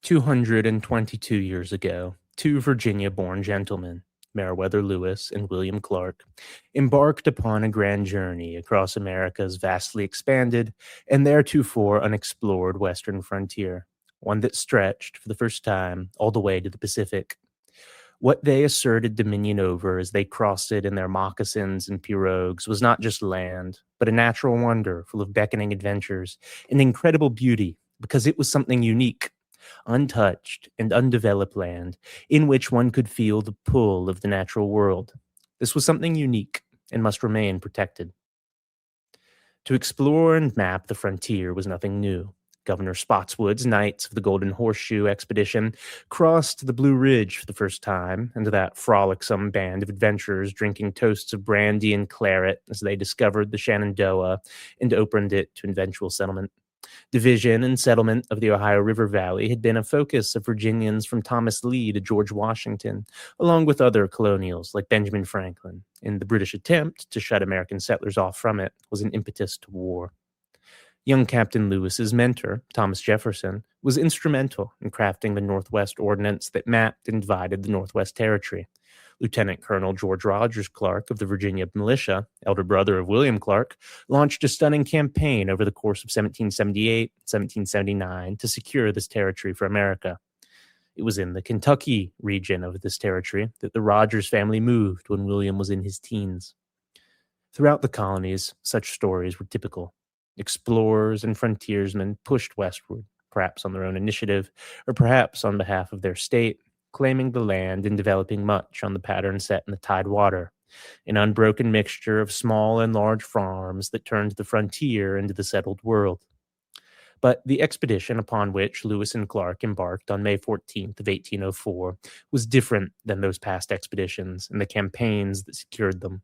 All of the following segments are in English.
222 years ago, two Virginia-born gentlemen, Meriwether Lewis and William Clark, embarked upon a grand journey across America's vastly expanded and theretofore unexplored western frontier, one that stretched, for the first time, all the way to the Pacific. What they asserted dominion over as they crossed it in their moccasins and pirogues was not just land, but a natural wonder full of beckoning adventures and incredible beauty, because it was something unique, untouched and undeveloped land in which one could feel the pull of the natural world. This was something unique and must remain protected. To explore and map the frontier was nothing new. Governor Spotswood's Knights of the Golden Horseshoe expedition crossed the Blue Ridge for the first time, and that frolicsome band of adventurers drinking toasts of brandy and claret as they discovered the Shenandoah and opened it to eventual settlement. Division and settlement of the Ohio River Valley had been a focus of Virginians from Thomas Lee to George Washington, along with other colonials like Benjamin Franklin, and the British attempt to shut American settlers off from it was an impetus to war. Young Captain Lewis's mentor, Thomas Jefferson, was instrumental in crafting the Northwest Ordinance that mapped and divided the Northwest Territory. Lieutenant Colonel George Rogers Clark of the Virginia Militia, elder brother of William Clark, launched a stunning campaign over the course of 1778-1779 to secure this territory for America. It was in the Kentucky region of this territory that the Rogers family moved when William was in his teens. Throughout the colonies, such stories were typical. Explorers and frontiersmen pushed westward, perhaps on their own initiative, or perhaps on behalf of their state, claiming the land and developing much on the pattern set in the Tidewater, an unbroken mixture of small and large farms that turned the frontier into the settled world. But the expedition upon which Lewis and Clark embarked on May 14th of 1804 was different than those past expeditions and the campaigns that secured them.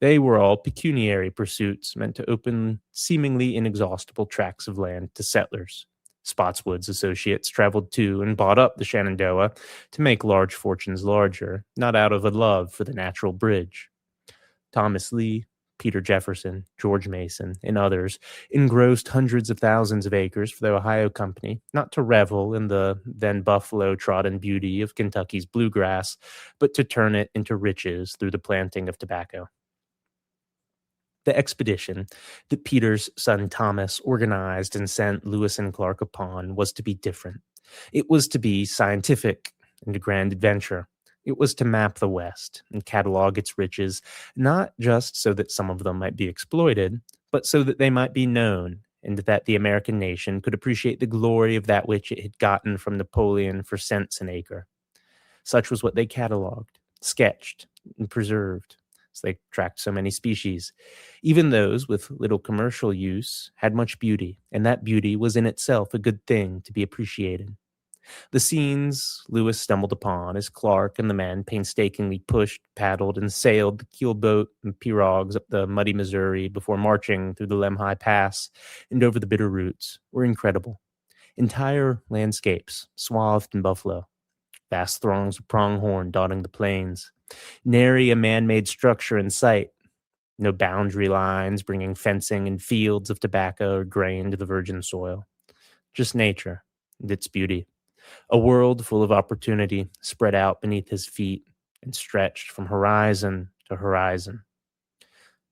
They were all pecuniary pursuits meant to open seemingly inexhaustible tracts of land to settlers. Spotswood's associates traveled to and bought up the Shenandoah to make large fortunes larger, not out of a love for the natural bridge. Thomas Lee, Peter Jefferson, George Mason, and others engrossed hundreds of thousands of acres for the Ohio Company, not to revel in the then buffalo-trodden beauty of Kentucky's bluegrass, but to turn it into riches through the planting of tobacco. The expedition that Peter's son Thomas organized and sent Lewis and Clark upon was to be different. It was to be scientific and a grand adventure. It was to map the West and catalog its riches, not just so that some of them might be exploited, but so that they might be known, and that the American nation could appreciate the glory of that which it had gotten from Napoleon for cents an acre. Such was what they cataloged, sketched, and preserved, as they tracked so many species. Even those with little commercial use had much beauty, and that beauty was in itself a good thing to be appreciated. The scenes Lewis stumbled upon as Clark and the men painstakingly pushed, paddled, and sailed the keel boat and pirogues up the muddy Missouri before marching through the Lemhi Pass and over the Bitter Roots were incredible. Entire landscapes swathed in buffalo, vast throngs of pronghorn dotting the plains, nary a man-made structure in sight, no boundary lines bringing fencing and fields of tobacco or grain to the virgin soil. Just nature and its beauty. A world full of opportunity spread out beneath his feet and stretched from horizon to horizon.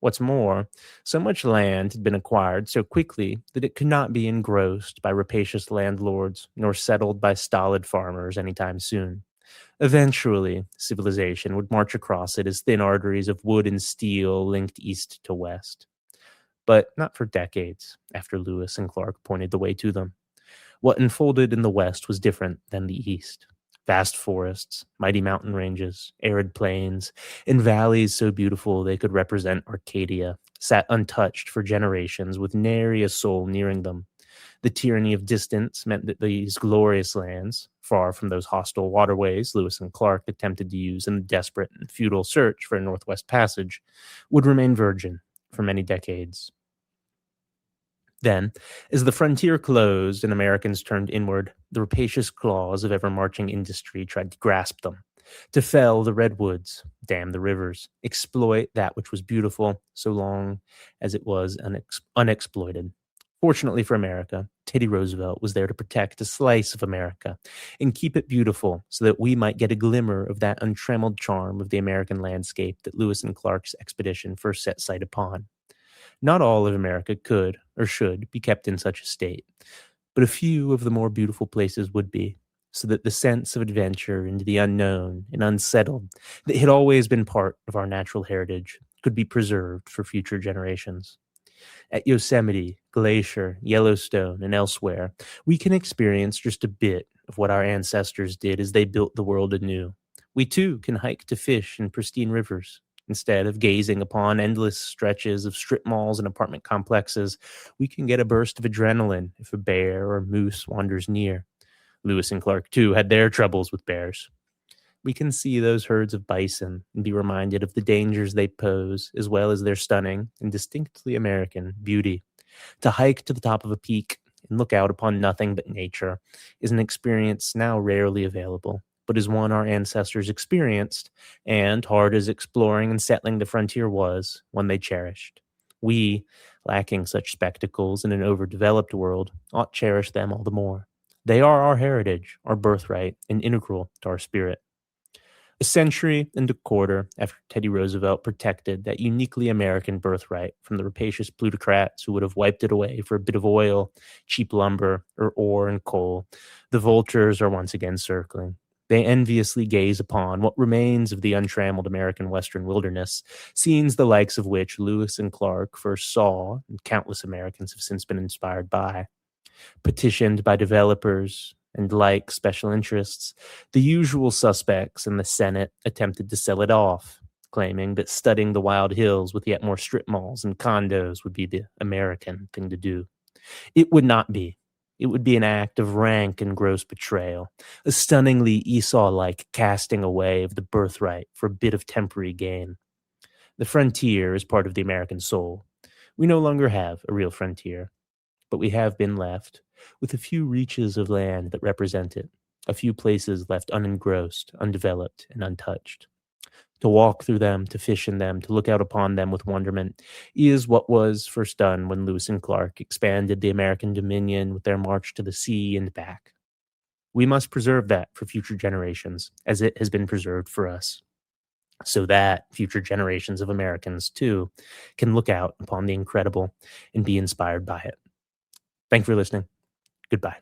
What's more, so much land had been acquired so quickly that it could not be engrossed by rapacious landlords nor settled by stolid farmers anytime soon. Eventually, civilization would march across it as thin arteries of wood and steel linked east to west. But not for decades after Lewis and Clark pointed the way to them. What unfolded in the West was different than the East. Vast forests, mighty mountain ranges, arid plains, and valleys so beautiful they could represent Arcadia, sat untouched for generations with nary a soul nearing them. The tyranny of distance meant that these glorious lands, far from those hostile waterways Lewis and Clark attempted to use in the desperate and futile search for a Northwest Passage, would remain virgin for many decades. Then, as the frontier closed and Americans turned inward, the rapacious claws of ever-marching industry tried to grasp them, to fell the redwoods, dam the rivers, exploit that which was beautiful so long as it was unexploited. Fortunately for America, Teddy Roosevelt was there to protect a slice of America and keep it beautiful so that we might get a glimmer of that untrammeled charm of the American landscape that Lewis and Clark's expedition first set sight upon. Not all of America could or should be kept in such a state, but a few of the more beautiful places would be, so that the sense of adventure into the unknown and unsettled that had always been part of our natural heritage could be preserved for future generations. At Yosemite, Glacier, Yellowstone, and elsewhere, we can experience just a bit of what our ancestors did as they built the world anew. We too can hike to fish in pristine rivers. Instead of gazing upon endless stretches of strip malls and apartment complexes, we can get a burst of adrenaline if a bear or moose wanders near. Lewis and Clark, too, had their troubles with bears. We can see those herds of bison and be reminded of the dangers they pose, as well as their stunning and distinctly American beauty. To hike to the top of a peak and look out upon nothing but nature is an experience now rarely available, but is one our ancestors experienced, and hard as exploring and settling the frontier was, one they cherished. We, lacking such spectacles in an overdeveloped world, ought cherish them all the more. They are our heritage, our birthright, and integral to our spirit. A century and a quarter after Teddy Roosevelt protected that uniquely American birthright from the rapacious plutocrats who would have wiped it away for a bit of oil, cheap lumber, or ore and coal, the vultures are once again circling. They enviously gaze upon what remains of the untrammeled American Western wilderness, scenes the likes of which Lewis and Clark first saw, and countless Americans have since been inspired by. Petitioned by developers and like special interests, the usual suspects in the Senate attempted to sell it off, claiming that studding the wild hills with yet more strip malls and condos would be the American thing to do. It would not be. It would be an act of rank and gross betrayal, a stunningly Esau-like casting away of the birthright for a bit of temporary gain. The frontier is part of the American soul. We no longer have a real frontier, but we have been left with a few reaches of land that represent it, a few places left unengrossed, undeveloped, and untouched. To walk through them, to fish in them, to look out upon them with wonderment is what was first done when Lewis and Clark expanded the American dominion with their march to the sea and back. We must preserve that for future generations, as it has been preserved for us, so that future generations of Americans, too, can look out upon the incredible and be inspired by it. Thank you for listening. Goodbye.